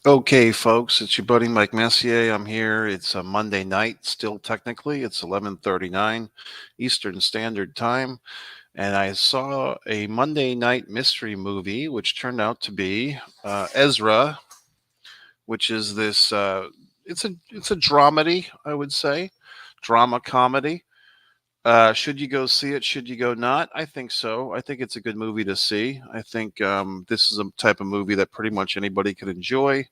Okay, folks, it's your buddy Mike Messier. I'm here. It's a Monday night, still technically. It's 11:39 Eastern Standard Time, and I saw a Monday night mystery movie, which turned out to be Ezra, which is this. It's a dramedy, I would say, drama comedy. Should you go see it? Should you go not? I think so. I think it's a good movie to see. I think this is a type of movie that pretty much anybody could enjoy.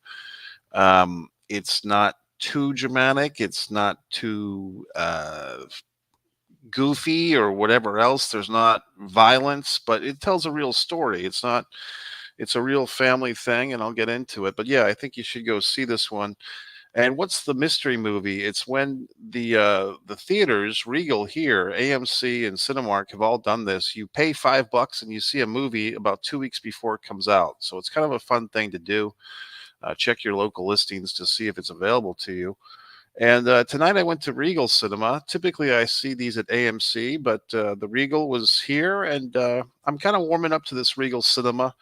It's not too dramatic. It's not too goofy or whatever else. There's not violence, but it tells a real story. It's not. It's a real family thing, and I'll get into it. But yeah, I think you should go see this one. And what's the mystery movie? It's when the theaters, Regal here, AMC, and Cinemark have all done this. You pay $5 and you see a movie about 2 weeks before it comes out. So it's kind of a fun thing to do. Check your local listings to see if it's available to you. And tonight I went to Regal Cinema. Typically I see these at AMC, but the Regal was here, and I'm kind of warming up to this Regal Cinema.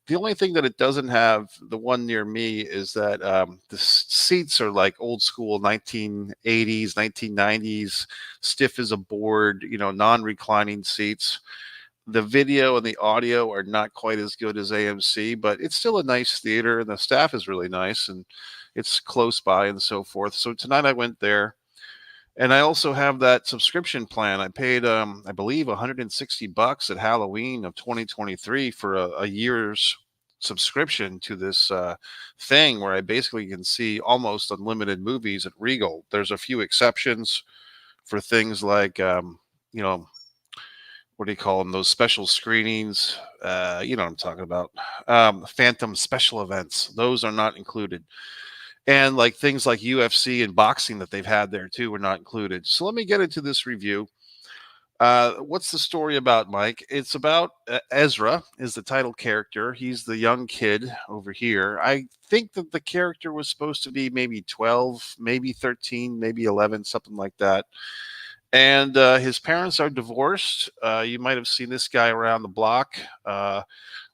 The only thing that it doesn't have, the one near me, is that the seats are like old school 1980s, 1990s, stiff as a board, non-reclining seats. The video and the audio are not quite as good as AMC, but it's still a nice theater, and the staff is really nice, and it's close by and so forth. So tonight I went there, and I also have that subscription plan. I paid, I believe, $160 at Halloween of 2023 for a year's subscription to this thing where I basically can see almost unlimited movies at Regal. There's a few exceptions for things like, you know, what do you call them? Those special screenings. You know what I'm talking about. Phantom special events. Those are not included. And like things like UFC and boxing that they've had there too were not included. So let me get into this review. What's the story about, Mike? It's about Ezra is the title character. He's the young kid over here. I think that the character was supposed to be maybe 12, maybe 13, maybe 11, something like that. And his parents are divorced. You might have seen this guy around the block,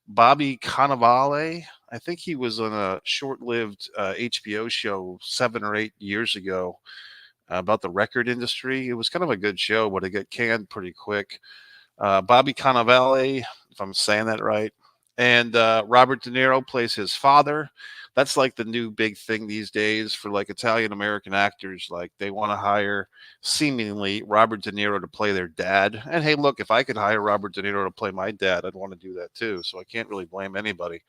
Bobby Cannavale. I think he was on a short-lived HBO show 7 or 8 years ago about the record industry. It was kind of a good show, but it got canned pretty quick. Bobby Cannavale, if I'm saying that right, and Robert De Niro plays his father. That's like the new big thing these days for like Italian American actors. Like they want to hire seemingly Robert De Niro to play their dad. And hey, look, if I could hire Robert De Niro to play my dad, I'd want to do that too. So I can't really blame anybody.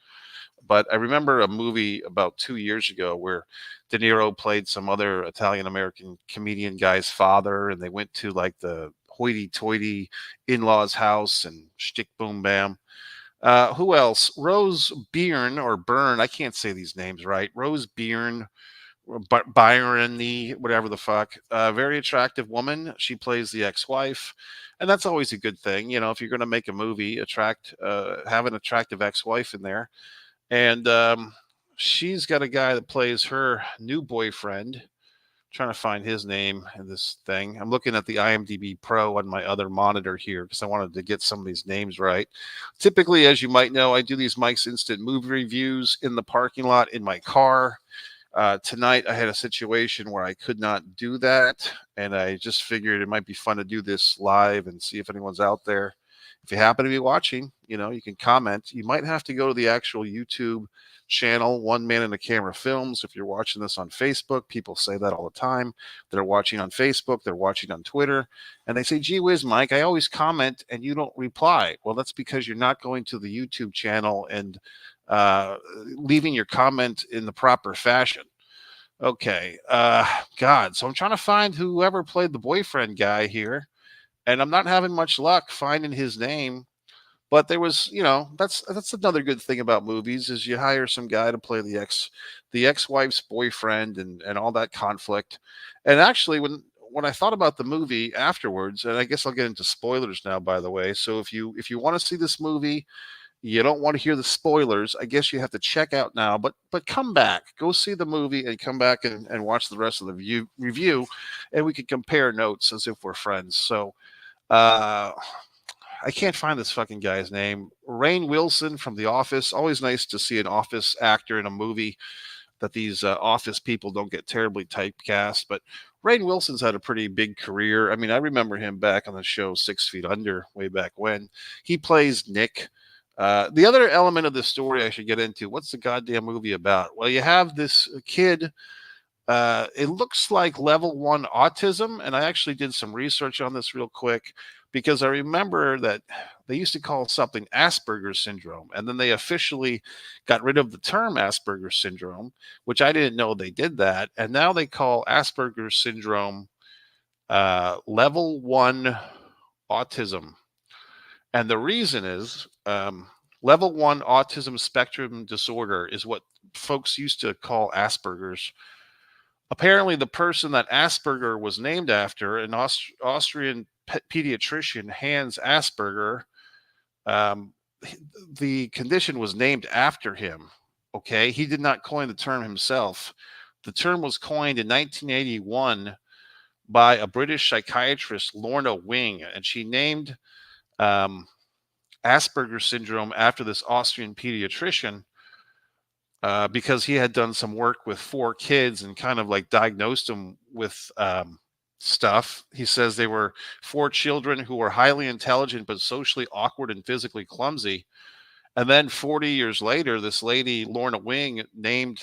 But I remember a movie about 2 years ago where De Niro played some other Italian American comedian guy's father, and they went to like the hoity-toity in-laws house and shtick boom bam. Who else? Rose Byrne or Byrne. I can't say these names right. Rose Byrne, or Byron, whatever the fuck. Very attractive woman. She plays the ex-wife, and that's always a good thing. You know, if you're going to make a movie, have an attractive ex-wife in there. And she's got a guy that plays her new boyfriend. Trying to find his name in this thing. I'm looking at the IMDb Pro on my other monitor here because I wanted to get some of these names right. Typically, as you might know, I do these Mike's Instant Movie reviews in the parking lot in my car. Tonight, I had a situation where I could not do that, and I just figured it might be fun to do this live and see if anyone's out there. If you happen to be watching, you can comment. You might have to go to the actual YouTube channel, One Man in the Camera Films. If you're watching this on Facebook, people say that all the time. They're watching on Facebook, they're watching on Twitter, and they say, gee whiz, Mike, I always comment and you don't reply. Well, that's because you're not going to the YouTube channel and uh, leaving your comment in the proper fashion. Okay. God. So I'm trying to find whoever played the boyfriend guy here, and I'm not having much luck finding his name. But there was, that's another good thing about movies is you hire some guy to play the ex-wife's boyfriend and all that conflict. And actually, when I thought about the movie afterwards, and I guess I'll get into spoilers now, by the way. So if you want to see this movie, you don't want to hear the spoilers, I guess you have to check out now. But come back, go see the movie, and come back and watch the rest of the review, and we can compare notes as if we're friends. So. Uh, I can't find this fucking guy's name. Rainn Wilson from The Office. Always nice to see an Office actor in a movie. that these office people don't get terribly typecast. But Rainn Wilson's had a pretty big career. I mean, I remember him back on the show 6 Feet Under way back when. He plays Nick. The other element of the story I should get into, what's the goddamn movie about? Well, you have this kid. It looks like level 1 autism. And I actually did some research on this real quick because I remember that they used to call something Asperger's syndrome. And then they officially got rid of the term Asperger's syndrome, which I didn't know they did that. And now they call Asperger's syndrome level 1 autism. And the reason is level 1 autism spectrum disorder is what folks used to call Asperger's. Apparently, the person that Asperger was named after, an Austrian pediatrician, Hans Asperger, um, the condition was named after him. Okay, he did not coin the term himself. The term was coined in 1981 by a British psychiatrist, Lorna Wing, and she named Asperger's syndrome after this Austrian pediatrician because he had done some work with 4 kids and kind of like diagnosed them with stuff. He says they were 4 children who were highly intelligent but socially awkward and physically clumsy. And then 40 years later, this lady, Lorna Wing, named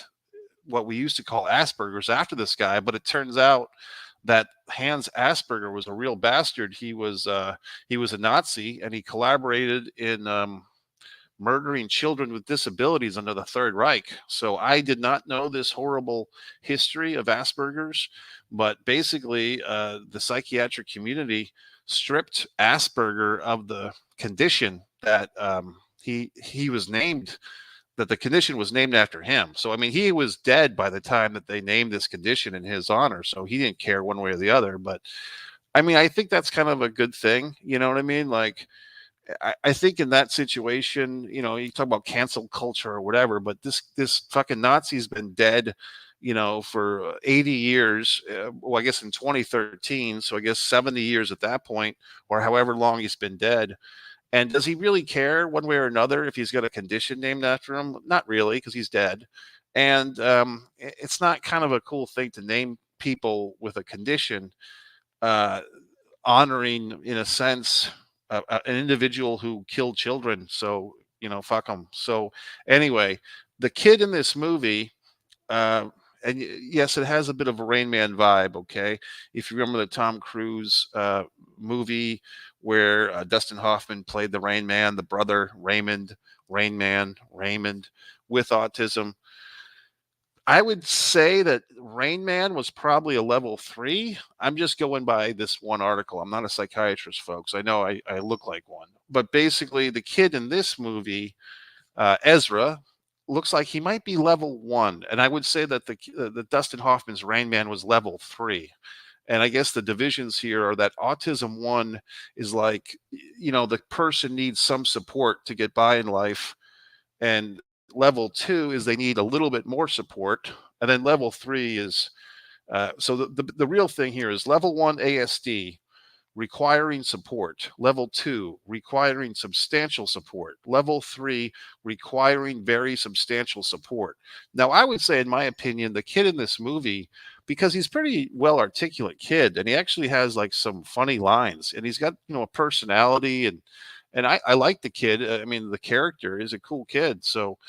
what we used to call Asperger's after this guy. But it turns out that Hans Asperger was a real bastard. He was a Nazi, and he collaborated in murdering children with disabilities under the Third Reich. So I did not know this horrible history of Asperger's, but basically the psychiatric community stripped Asperger of the condition that he was named, that the condition was named after him. So, I mean, he was dead by the time that they named this condition in his honor. So he didn't care one way or the other. But I mean, I think that's kind of a good thing. You know what I mean? Like, I think in that situation, you know, you talk about cancel culture or whatever, but this fucking Nazi's been dead, you know, for 80 years. Well, I guess in 2013, so I guess 70 years at that point, or however long he's been dead. And does he really care one way or another if he's got a condition named after him? Not really, because he's dead. And it's not kind of a cool thing to name people with a condition, honoring, in a sense, an individual who killed children. So, you know, fuck them. So anyway, the kid in this movie, and yes, it has a bit of a Rain Man vibe. Okay, if you remember the Tom Cruise movie where Dustin Hoffman played the Rain Man, the brother Raymond, Rain Man, Raymond, with autism. I would say that Rain Man was probably a level 3. I'm just going by this one article. I'm not a psychiatrist, folks. I know I look like one. But basically, the kid in this movie, Ezra, looks like he might be level 1. And I would say that the Dustin Hoffman's Rain Man was level 3. And I guess the divisions here are that autism 1 is like, you know, the person needs some support to get by in life. And level 2 is they need a little bit more support. And then level 3 is, so the real thing here is level 1 ASD, requiring support. Level 2, requiring substantial support. Level 3, requiring very substantial support. Now, I would say, in my opinion, the kid in this movie, because he's pretty well articulate kid, and he actually has like some funny lines, and he's got, you know, a personality, and I like the kid. I mean, the character is a cool kid. So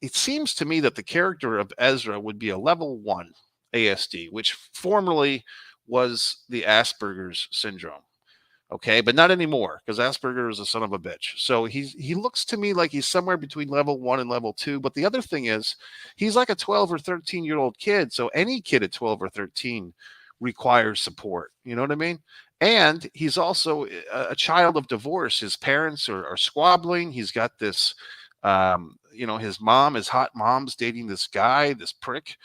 it seems to me that the character of Ezra would be a level 1 ASD, which formerly was the Asperger's syndrome. Okay, but not anymore, because Asperger is a son of a bitch. So he looks to me like he's somewhere between level 1 and level 2. But the other thing is, he's like a 12 or 13-year-old kid. So any kid at 12 or 13 requires support. You know what I mean? And he's also a child of divorce. His parents are squabbling. He's got this, you know, his hot mom's dating this guy, this prick.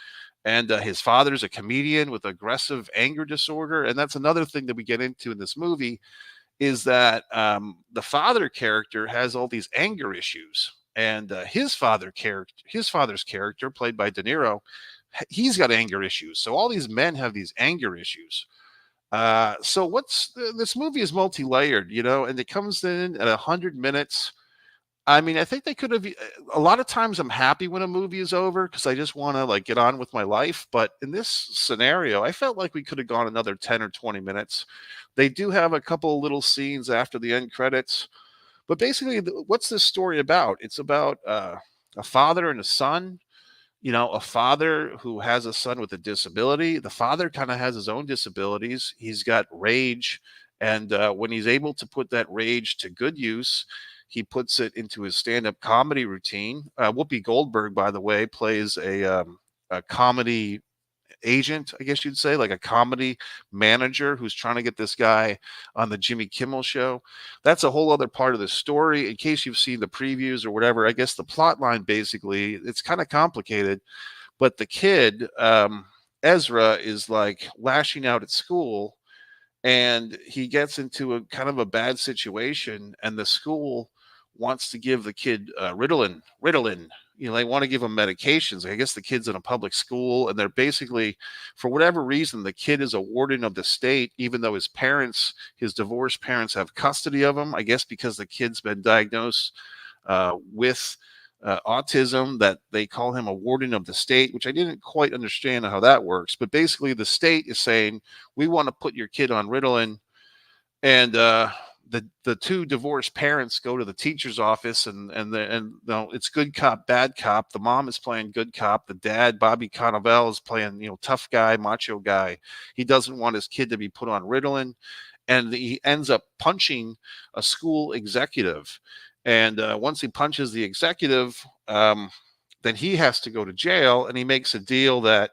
And his father's a comedian with aggressive anger disorder. And that's another thing that we get into in this movie, is that the father character has all these anger issues. And his father's character, played by De Niro, he's got anger issues. So all these men have these anger issues. So this movie is multi-layered, you know, and it comes in at 100 minutes. I mean, I think they could have. A lot of times, I'm happy when a movie is over because I just want to like get on with my life. But in this scenario, I felt like we could have gone another 10 or 20 minutes. They do have a couple of little scenes after the end credits, but basically, what's this story about? It's about a father and a son. A father who has a son with a disability. The father kind of has his own disabilities. He's got rage. And when he's able to put that rage to good use, he puts it into his stand up comedy routine. Whoopi Goldberg, by the way, plays a comedy agent, I guess you'd say, like a comedy manager who's trying to get this guy on the Jimmy Kimmel show. That's a whole other part of the story. In case you've seen the previews or whatever, I guess the plot line basically, it's kind of complicated, but the kid, Ezra, is like lashing out at school, and he gets into a kind of a bad situation, and the school wants to give the kid Ritalin. They want to give him medications. I guess the kid's in a public school, and they're basically, for whatever reason, the kid is a warden of the state, even though his divorced parents, have custody of him. I guess because the kid's been diagnosed with autism, that they call him a warden of the state, which I didn't quite understand how that works. But basically, the state is saying, we want to put your kid on Ritalin. And the two divorced parents go to the teacher's office, and it's good cop, bad cop. The mom is playing good cop. The dad, Bobby Cannavale, is playing tough guy, macho guy. He doesn't want his kid to be put on Ritalin, and he ends up punching a school executive. And once he punches the executive, then he has to go to jail, and he makes a deal that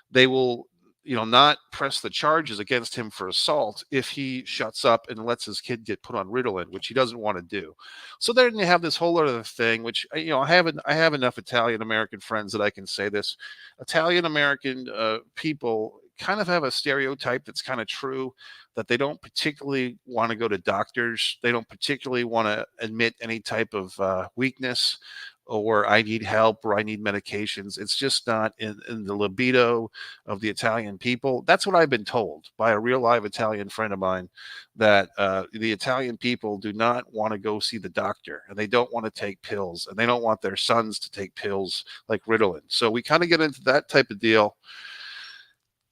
they will not press the charges against him for assault if he shuts up and lets his kid get put on Ritalin, which he doesn't want to do. So then you have this whole other thing, which I have enough Italian American friends that I can say this. Italian American people kind of have a stereotype that's kind of true, that they don't particularly want to go to doctors. They don't particularly want to admit any type of weakness, or I need help, or I need medications. It's just not in the libido of the Italian people. That's what I've been told by a real live Italian friend of mine, that the Italian people do not want to go see the doctor, and they don't want to take pills, and they don't want their sons to take pills like Ritalin. So we kind of get into that type of deal.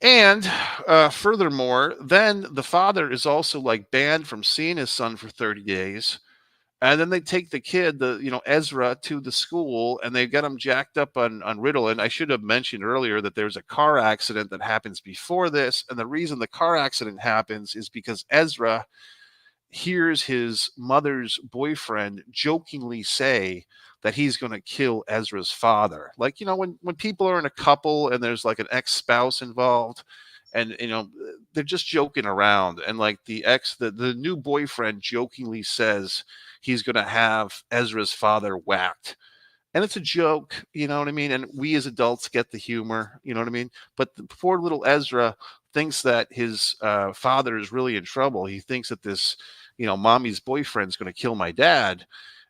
And furthermore, then the father is also like banned from seeing his son for 30 days. And then they take the kid, Ezra, to the school, and they get him jacked up on Ritalin. I should have mentioned earlier that there's a car accident that happens before this. And the reason the car accident happens is because Ezra hears his mother's boyfriend jokingly say that he's going to kill Ezra's father. Like, when people are in a couple and there's like an ex-spouse involved, and they're just joking around, and like the new boyfriend jokingly says he's going to have Ezra's father whacked, and it's a joke, you know what I mean? And we as adults get the humor, you know what I mean? But the poor little Ezra thinks that his father is really in trouble. He thinks that this, mommy's boyfriend's going to kill my dad.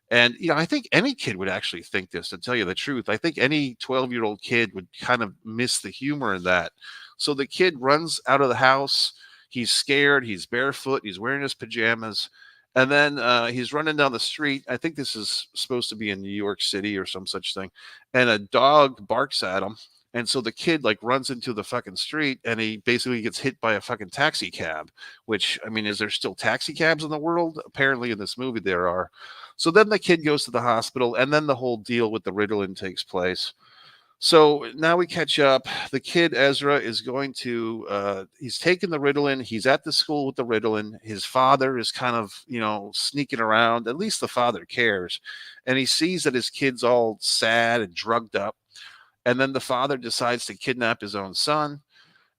And, I think any kid would actually think this, to tell you the truth. I think any 12-year-old kid would kind of miss the humor in that. So the kid runs out of the house. He's scared. He's barefoot. He's wearing his pajamas. And then he's running down the street. I think this is supposed to be in New York City or some such thing. And a dog barks at him. And so the kid like runs into the fucking street, and he basically gets hit by a fucking taxi cab, which, I mean, is there still taxi cabs in the world? Apparently in this movie there are. So then the kid goes to the hospital, and then the whole deal with the Ritalin takes place. So now we catch up. The kid, Ezra, is going to, he's taking the Ritalin. He's at the school with the Ritalin. His father is kind of, sneaking around. At least the father cares. And he sees that his kid's all sad and drugged up. And then the father decides to kidnap his own son.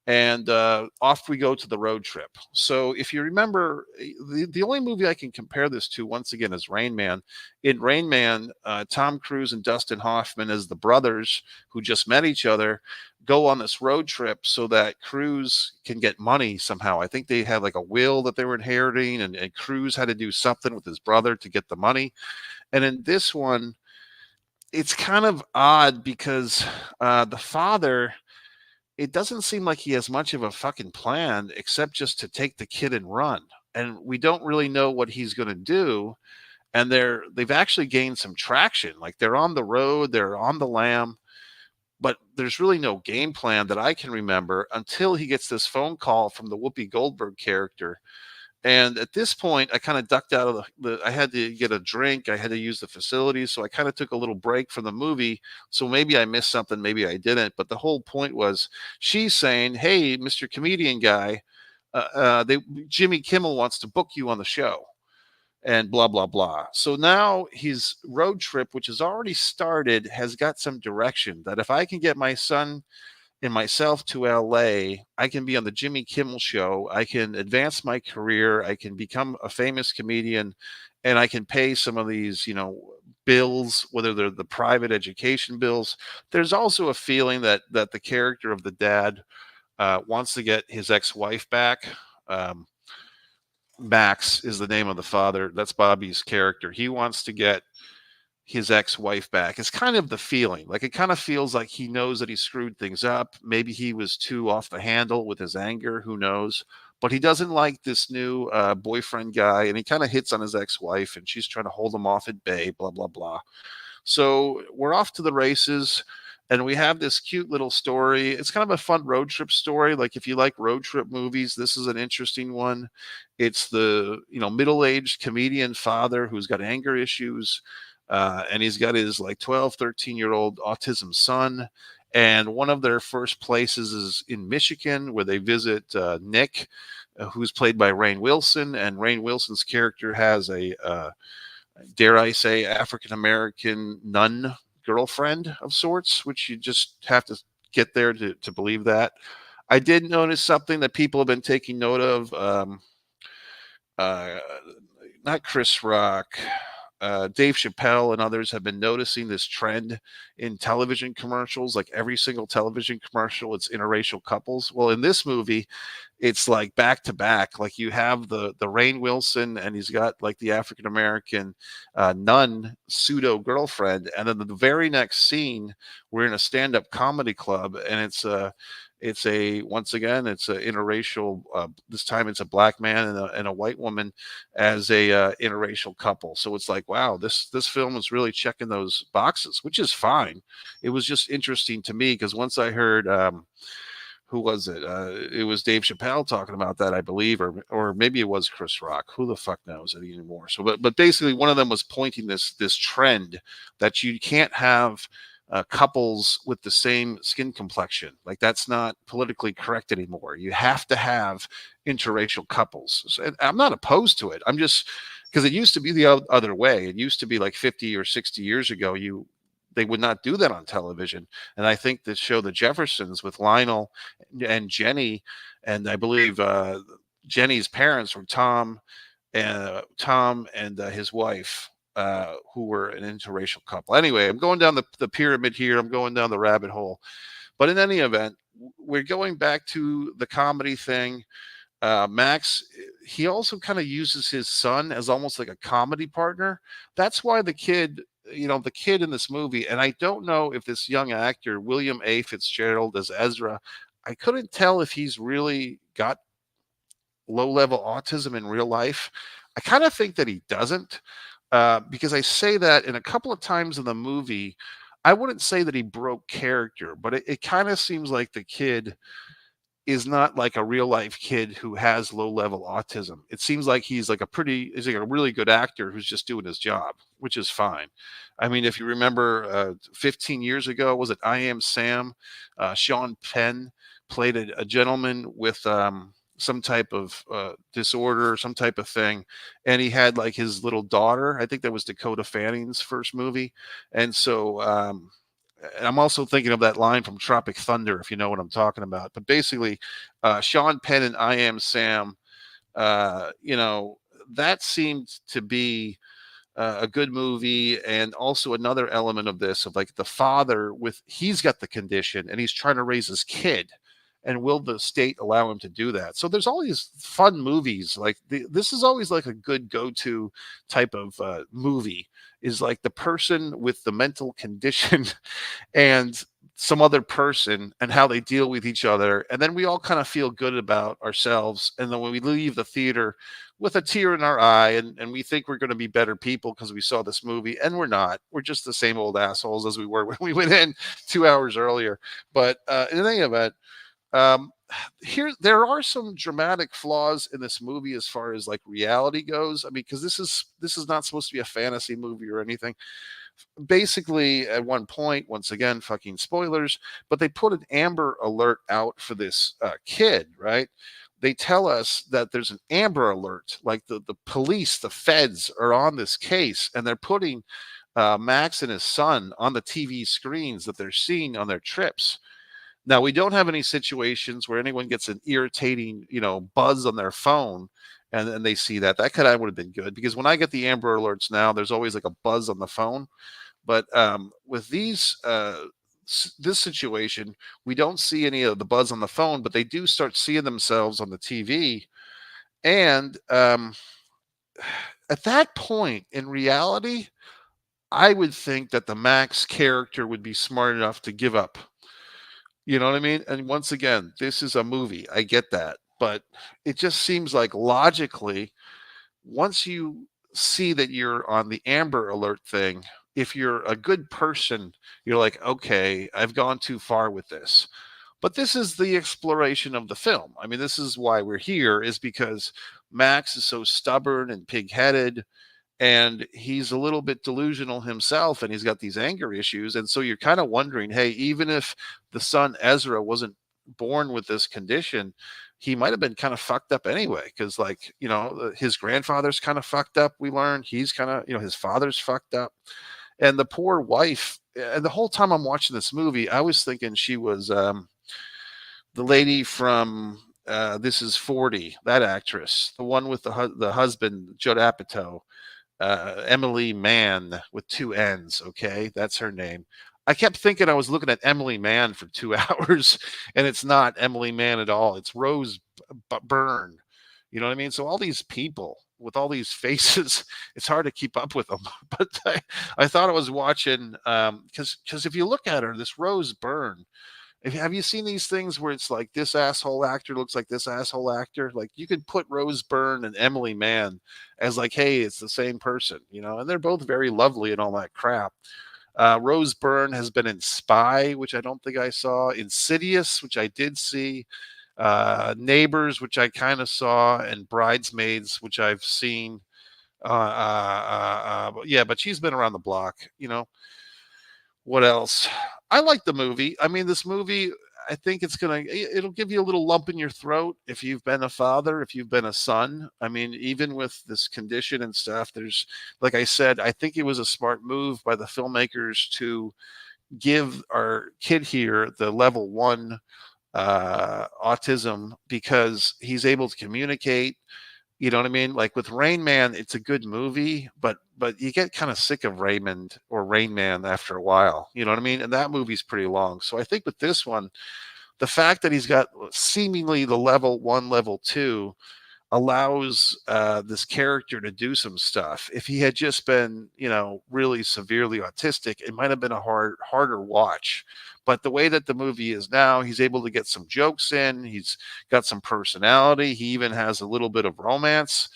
And off we go to the road trip. So if you remember, the only movie I can compare this to, once again, is Rain Man. In Rain Man, Tom Cruise and Dustin Hoffman, as the brothers who just met each other, go on this road trip so that Cruise can get money somehow. I think they had like a will that they were inheriting, and Cruise had to do something with his brother to get the money. And in this one, it's kind of odd because the father, it doesn't seem like he has much of a fucking plan except just to take the kid and run. And we don't really know what he's going to do. and they've actually gained some traction. Like they're on the road, they're on the lam, but there's really no game plan that I can remember until he gets this phone call from the Whoopi Goldberg character. And at this point, I kind of ducked out of I had to get a drink. I had to use the facilities. So I kind of took a little break from the movie. So maybe I missed something, maybe I didn't. But the whole point was she's saying, "Hey, Mr. Comedian guy, Jimmy Kimmel wants to book you on the show." And blah blah blah. So now his road trip, which has already started, has got some direction. That if I can get my son and myself to LA, I can be on the Jimmy Kimmel show. I can advance my career. I can become a famous comedian, and I can pay some of these, bills, whether they're the private education bills. There's also a feeling that the character of the dad wants to get his ex-wife back. Um, Max is the name of the father. That's Bobby's character. He wants to get his ex-wife back. It's kind of the feeling. Like it kind of feels like he knows that he screwed things up. Maybe he was too off the handle with his anger. Who knows? But he doesn't like this new boyfriend guy, and he kind of hits on his ex-wife, and she's trying to hold him off at bay. Blah blah blah. So we're off to the races, and we have this cute little story. It's kind of a fun road trip story. Like if you like road trip movies, this is an interesting one. It's the middle-aged comedian father who's got anger issues, and he's got his like 12, 13-year-old autism son. And one of their first places is in Michigan, where they visit Nick, who's played by Rainn Wilson. And Rainn Wilson's character has a dare I say, African American nun girlfriend of sorts, which you just have to get there to believe that. I did notice something that people have been taking note of. Uh, Not Chris Rock, Dave Chappelle and others have been noticing this trend in television commercials. Like every single television commercial, it's interracial couples. Well, in this movie, it's like back to back. Like you have the Rainn Wilson, and he's got like the African American nun pseudo girlfriend, and then the very next scene, we're in a stand up comedy club, and it's a once again it's a interracial. This time it's a black man and a white woman as a interracial couple. So it's like, wow, this film is really checking those boxes, which is fine. It was just interesting to me because once I heard who was it? It was Dave Chappelle talking about that, I believe, or maybe it was Chris Rock. Who the fuck knows it anymore? So, but basically, one of them was pointing this trend that you can't have couples with the same skin complexion. Like that's not politically correct anymore. You have to have interracial couples. So, and I'm not opposed to it. I'm just because it used to be the other way. It used to be like 50 or 60 years ago. They would not do that on television. And I think the show The Jeffersons with Lionel and Jenny, and I believe Jenny's parents were Tom and his wife, who were an interracial couple. Anyway, I'm going down the pyramid here. I'm going down the rabbit hole. But in any event, we're going back to the comedy thing. Max, he also kind of uses his son as almost like a comedy partner. That's why the kid in this movie, and I don't know if this young actor, William A. Fitzgerald as Ezra, I couldn't tell if he's really got low level autism in real life. I kind of think that he doesn't, because I say that in a couple of times in the movie. I wouldn't say that he broke character, but it kind of seems like the kid is not like a real life kid who has low level autism. It seems like he's like a really good actor who's just doing his job, which is fine. I mean, if you remember 15 years ago, was it I Am Sam? Sean Penn played a gentleman with some type of disorder, some type of thing. And he had like his little daughter. I think that was Dakota Fanning's first movie. And so, and I'm also thinking of that line from Tropic Thunder, if you know what I'm talking about. But basically, Sean Penn and I Am Sam, that seemed to be a good movie. And also another element of this, of like the father he's got the condition and he's trying to raise his kid. And will the state allow him to do that? So there's all these fun movies. Like this is always like a good go-to type of movie, is like the person with the mental condition and some other person and how they deal with each other. And then we all kind of feel good about ourselves. And then when we leave the theater, with a tear in our eye, and we think we're going to be better people because we saw this movie, and we're not. We're just the same old assholes as we were when we went in 2 hours earlier. But in any event, um, here there are some dramatic flaws in this movie as far as like reality goes. I mean, because this is not supposed to be a fantasy movie or anything. Basically, at one point, once again, fucking spoilers, but they put an Amber Alert out for this kid, right? They tell us that there's an Amber Alert, like the police, the feds are on this case, and they're putting Max and his son on the TV screens that they're seeing on their trips. Now, we don't have any situations where anyone gets an irritating, buzz on their phone and then they see that. That could I would have been good because when I get the Amber Alerts now, there's always like a buzz on the phone. But with this situation, we don't see any of the buzz on the phone, but they do start seeing themselves on the TV. And at that point, in reality, I would think that the Max character would be smart enough to give up. You know what I mean? And once again, this is a movie. I get that. But it just seems like logically, once you see that you're on the Amber Alert thing, if you're a good person, you're like, okay, I've gone too far with this. But this is the exploration of the film. I mean, this is why we're here, is because Max is so stubborn and pigheaded, and he's a little bit delusional himself, and he's got these anger issues. And so you're kind of wondering, hey, even if the son Ezra wasn't born with this condition, he might have been kind of fucked up anyway, because like, his grandfather's kind of fucked up. We learned he's kind of, his father's fucked up, and the poor wife. And the whole time I'm watching this movie, I was thinking she was the lady from This Is 40, that actress, the one with the husband, Judd Apatow, Emily Mann with two N's. Okay, that's her name. I kept thinking I was looking at Emily Mann for 2 hours, and it's not Emily Mann at all. It's Rose Byrne. You know what I mean? So all these people with all these faces, it's hard to keep up with them. But I thought I was watching because if you look at her, this Rose Byrne, have you seen these things where it's like this asshole actor looks like this asshole actor? Like you could put Rose Byrne and Emily Mann as like, hey, it's the same person, and they're both very lovely and all that crap. Rose Byrne has been in Spy, which I don't think I saw, Insidious, which I did see, Neighbors, which I kind of saw, and Bridesmaids, which I've seen. But she's been around the block. What else? I like the movie. I mean, this movie, I think it'll give you a little lump in your throat if you've been a father, if you've been a son. I mean, even with this condition and stuff, like I said, I think it was a smart move by the filmmakers to give our kid here the level 1 autism, because he's able to communicate. You know what I mean? Like with Rain Man, it's a good movie, but you get kind of sick of Raymond or Rain Man after a while. You know what I mean? And that movie's pretty long. So I think with this one, the fact that he's got seemingly the level 1, level 2, allows this character to do some stuff. If he had just been, really severely autistic, it might have been a harder watch. But the way that the movie is now, he's able to get some jokes in. He's got some personality. He even has a little bit of romance.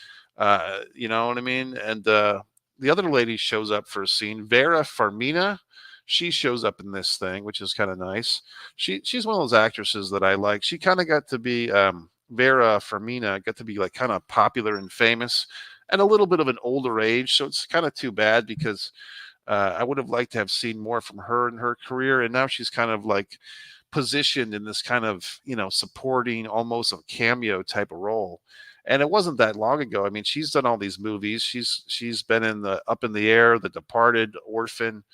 You know what I mean? And the other lady shows up for a scene, Vera Farmiga. She shows up in this thing, which is kind of nice. She's one of those actresses that I like. She kind of got to be Vera Farmiga got to be like kind of popular and famous at a little bit of an older age. So it's kind of too bad because I would have liked to have seen more from her in her career. And now she's kind of like positioned in this kind of, supporting, almost a cameo type of role. And it wasn't that long ago. I mean, she's done all these movies. She's been in the Up in the Air, The Departed, Orphan.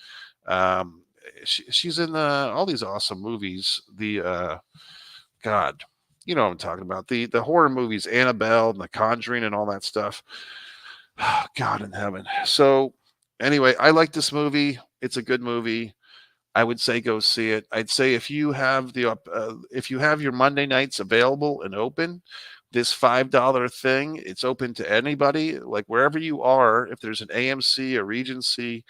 She's in all these awesome movies. God, you know what I'm talking about. The horror movies, Annabelle and The Conjuring and all that stuff. God in heaven. So anyway, I like this movie. It's a good movie. I would say go see it. I'd say if you have your Monday nights available and open, this $5 thing, it's open to anybody, like wherever you are. If there's an AMC, a Regency,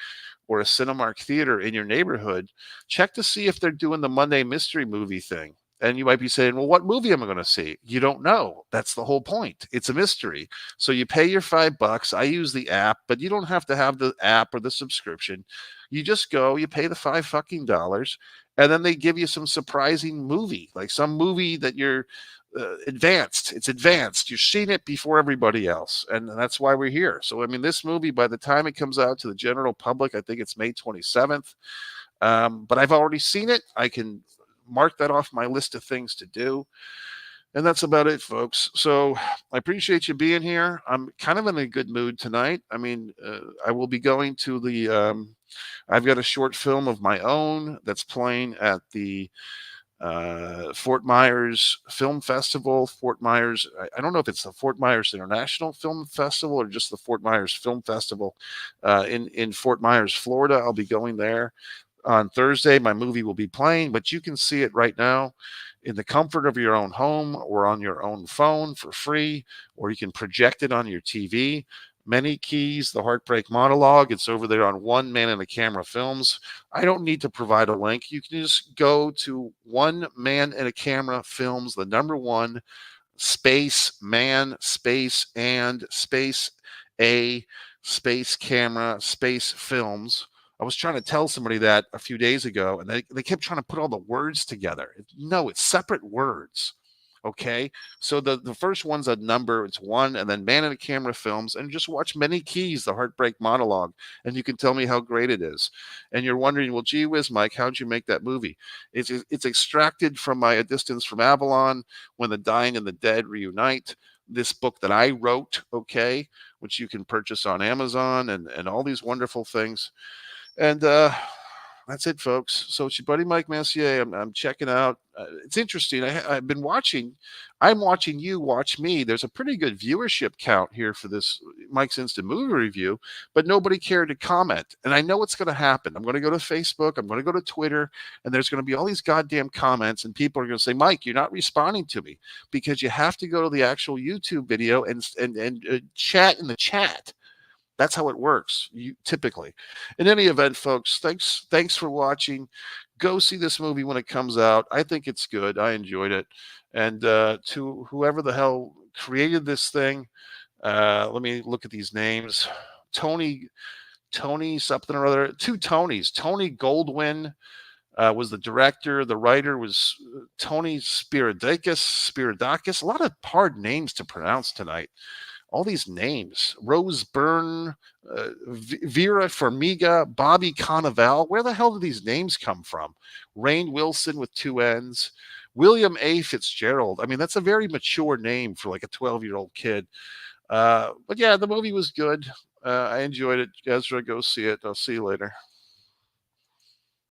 or a Cinemark theater in your neighborhood, check to see if they're doing the Monday mystery movie thing. And you might be saying, well, what movie am I going to see? You don't know. That's the whole point. It's a mystery. So you pay your $5. I use the app, but you don't have to have the app or the subscription. You just go, you pay the $5 and then they give you some surprising movie, like some movie that you're advanced. It's advanced. You've seen it before everybody else. And that's why we're here. So, I mean, this movie, by the time it comes out to the general public, I think it's May 27th. But I've already seen it. I can mark that off my list of things to do. And that's about it, folks. So I appreciate you being here. I'm kind of in a good mood tonight. I mean, I will be going to I've got a short film of my own that's playing at the Fort Myers Film Festival. Fort Myers, I don't know if it's the Fort Myers International Film Festival or just the Fort Myers Film Festival in Fort Myers, Florida. I'll be going there on Thursday. My movie will be playing, but you can see it right now in the comfort of your own home or on your own phone for free, or you can project it on your TV. Many Keys, The Heartbreak Monologue. It's over there on One Man and a Camera Films. I don't need to provide a link. You can just go to One Man and a Camera Films, the number one, space man, space and space a space camera, space films. I was trying to tell somebody that a few days ago, and they kept trying to put all the words together. No, it's separate words. Okay. So the first one's a number, it's one, and then Man in a Camera Films, and just watch Many Keys, The Heartbreak Monologue, and you can tell me how great it is. And you're wondering, well, gee whiz, Mike, how'd you make that movie? It's extracted from my A Distance from Avalon, When the Dying and the Dead Reunite, this book that I wrote, okay, which you can purchase on Amazon and all these wonderful things. And that's it, folks. So it's your buddy Mike Messier. I'm checking out. It's interesting. I've been watching. I'm watching you watch me. There's a pretty good viewership count here for this Mike's Instant Movie Review, but nobody cared to comment. And I know what's going to happen. I'm going to go to Facebook. I'm going to go to Twitter, and there's going to be all these goddamn comments, and people are going to say, "Mike, you're not responding to me," because you have to go to the actual YouTube video and chat in the chat. That's how it works, typically. In any event, folks, thanks for watching. Go see this movie when it comes out. I think it's good. I enjoyed it. And to whoever the hell created this thing, let me look at these names. Tony something or other. Two Tonys. Tony Goldwyn was the director. The writer was Tony Spiridakis. A lot of hard names to pronounce tonight. All these names: Rose Byrne, Vera Farmiga, Bobby Cannavale. Where the hell do these names come from? Rainn Wilson with two N's. William A. Fitzgerald. I mean, that's a very mature name for like a 12-year-old kid. But yeah, the movie was good. I enjoyed it. Ezra, go see it. I'll see you later.